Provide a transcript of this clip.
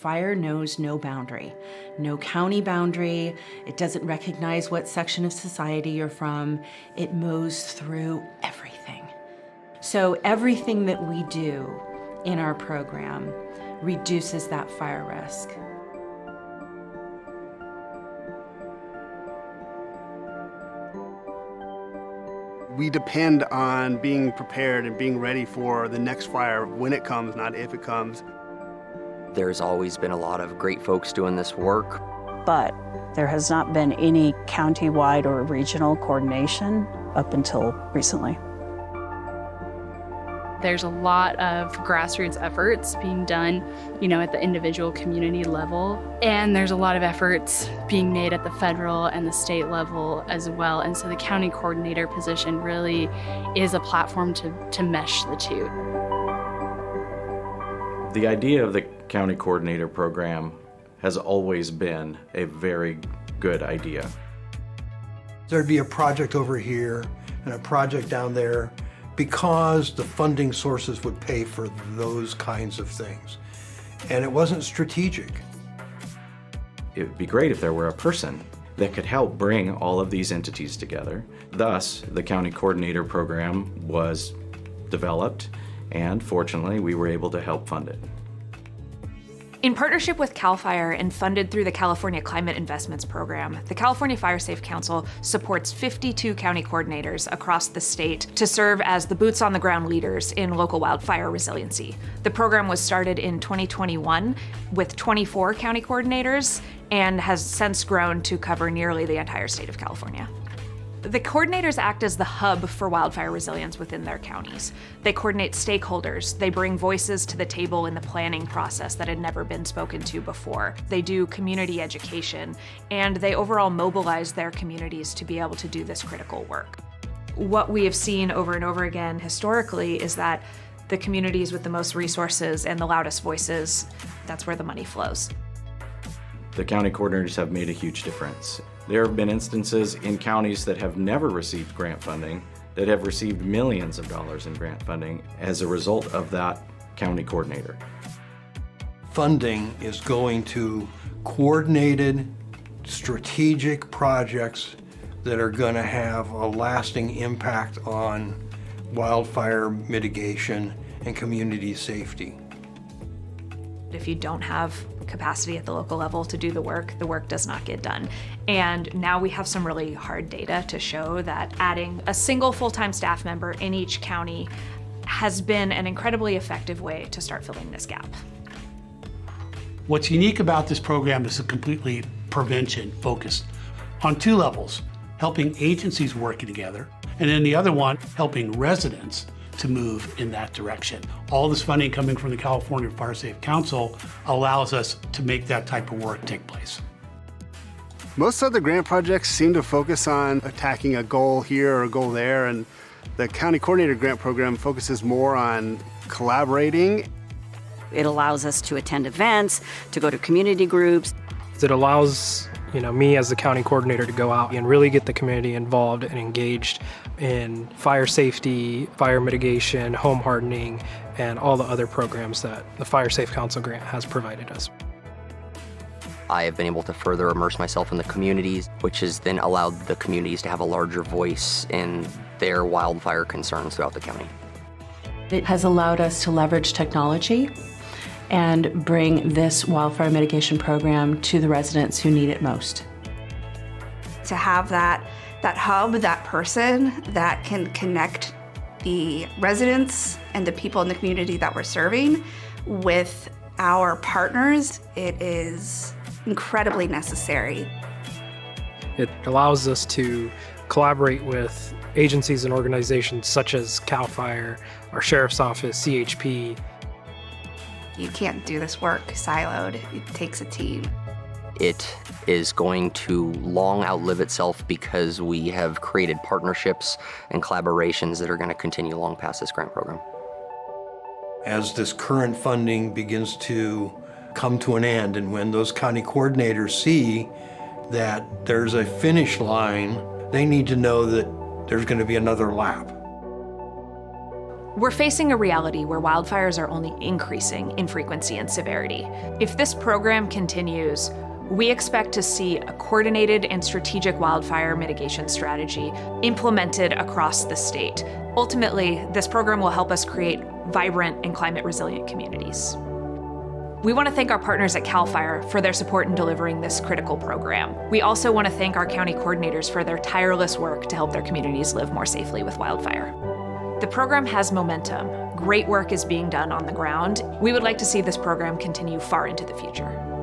fire knows no boundary, no county boundary. It doesn't recognize what section of society you're from. It mows through everything. So everything that we do in our program reduces that fire risk. We depend on being prepared and being ready for the next fire when it comes, not if it comes. There's always been a lot of great folks doing this work. But there has not been any county-wide or regional coordination up until recently. There's a lot of grassroots efforts being done, at the individual community level. And there's a lot of efforts being made at the federal and the state level as well. And so the county coordinator position really is a platform to mesh the two. The idea of the County Coordinator Program has always been a very good idea. There'd be a project over here and a project down there because the funding sources would pay for those kinds of things. And it wasn't strategic. It would be great if there were a person that could help bring all of these entities together. Thus, the County Coordinator Program was developed, and fortunately, we were able to help fund it. In partnership with CAL FIRE and funded through the California Climate Investments Program, the California Fire Safe Council supports 52 county coordinators across the state to serve as the boots-on-the-ground leaders in local wildfire resiliency. The program was started in 2021 with 24 county coordinators and has since grown to cover nearly the entire state of California. The coordinators act as the hub for wildfire resilience within their counties. They coordinate stakeholders, they bring voices to the table in the planning process that had never been spoken to before. They do community education, and they overall mobilize their communities to be able to do this critical work. What we have seen over and over again historically is that the communities with the most resources and the loudest voices, that's where the money flows. The county coordinators have made a huge difference. There have been instances in counties that have never received grant funding that have received millions of dollars in grant funding as a result of that county coordinator. Funding is going to coordinated, strategic projects that are going to have a lasting impact on wildfire mitigation and community safety. If you don't have capacity at the local level to do the work does not get done. And now we have some really hard data to show that adding a single full-time staff member in each county has been an incredibly effective way to start filling this gap. What's unique about this program is a completely prevention focused on two levels, helping agencies working together, and then the other one, helping residents to move in that direction. All this funding coming from the California Fire Safe Council allows us to make that type of work take place. Most other grant projects seem to focus on attacking a goal here or a goal there, and the County Coordinator Grant Program focuses more on collaborating. It allows us to attend events, to go to community groups. It allows me as the county coordinator to go out and really get the community involved and engaged in fire safety, fire mitigation, home hardening, and all the other programs that the Fire Safe Council grant has provided us. I have been able to further immerse myself in the communities, which has then allowed the communities to have a larger voice in their wildfire concerns throughout the county. It has allowed us to leverage technology and bring this wildfire mitigation program to the residents who need it most. To have that hub, that person that can connect the residents and the people in the community that we're serving with our partners, it is incredibly necessary. It allows us to collaborate with agencies and organizations such as CAL FIRE, our Sheriff's Office, CHP. You can't do this work siloed. It takes a team. It is going to long outlive itself because we have created partnerships and collaborations that are going to continue long past this grant program. As this current funding begins to come to an end, and when those county coordinators see that there's a finish line, they need to know that there's going to be another lap. We're facing a reality where wildfires are only increasing in frequency and severity. If this program continues, we expect to see a coordinated and strategic wildfire mitigation strategy implemented across the state. Ultimately, this program will help us create vibrant and climate-resilient communities. We want to thank our partners at CAL FIRE for their support in delivering this critical program. We also want to thank our county coordinators for their tireless work to help their communities live more safely with wildfire. The program has momentum. Great work is being done on the ground. We would like to see this program continue far into the future.